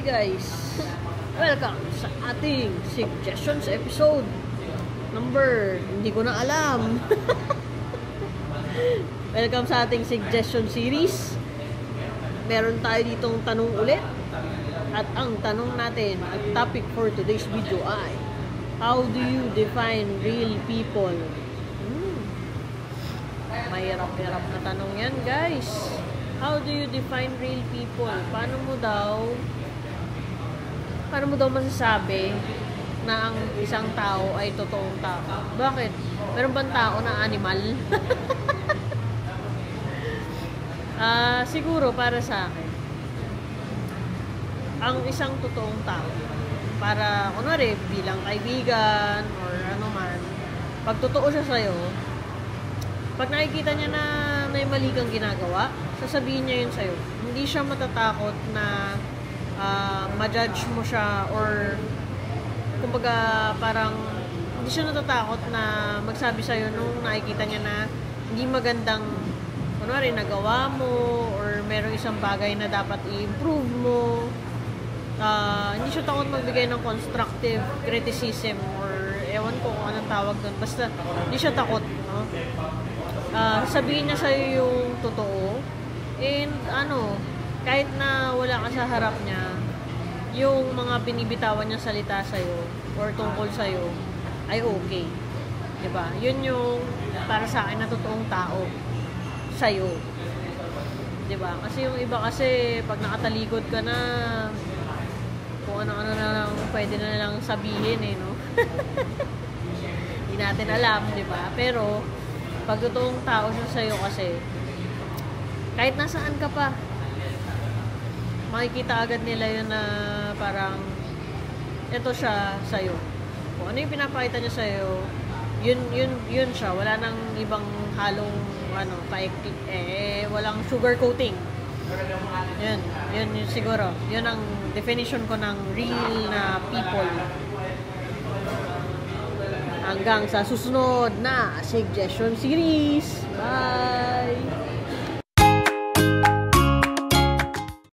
Hi guys! Welcome sa ating suggestions episode number, hindi ko na alam. Welcome sa ating suggestion series. Meron tayo ditong tanong ulit. At ang tanong natin, ang topic for today's video ay, how do you define real people? Mahirap-hirap na tanong yan guys. How do you define real people? Paano mo daw masasabi na ang isang tao ay totoong tao? Bakit? Meron bang tao na animal? Siguro para sa akin, ang isang totoong tao, para kunwari bilang kaibigan or ano man, pag totoo siya sa'yo, pag nakikita niya na may mali kang ginagawa, sasabihin niya yun sa'yo. Hindi siya matatakot na ma-judge mo siya or kumbaga parang hindi siya natatakot na magsabi sa'yo nung nakikita niya na hindi magandang kunwari nagawa mo or merong isang bagay na dapat i-improve mo. Hindi siya takot magbigay ng constructive criticism or ewan ko kung anong tawag doon. Basta hindi siya takot, no? Sabihin niya sa'yo yung totoo. And kahit na wala ka sa harap niya, yung mga binibitawan niya salita sa'yo or tungkol sa'yo ay okay. Diba? Yun yung para sa akin na totoong tao sa'yo. Diba? Kasi yung iba kasi pag nakatalikod ka na, kung ano-ano na lang pwede na lang sabihin no? Hindi natin alam, diba? Pero pag totoong tao siya sa'yo kasi, kahit nasaan ka pa, makikita agad nila yun na parang ito siya sa'yo. Kung ano yung pinapakita niya sa'yo, yun siya. Wala nang ibang halong walang sugar coating. Yun siguro. Yun ang definition ko ng real na people. Hanggang sa susunod na suggestion series. Bye!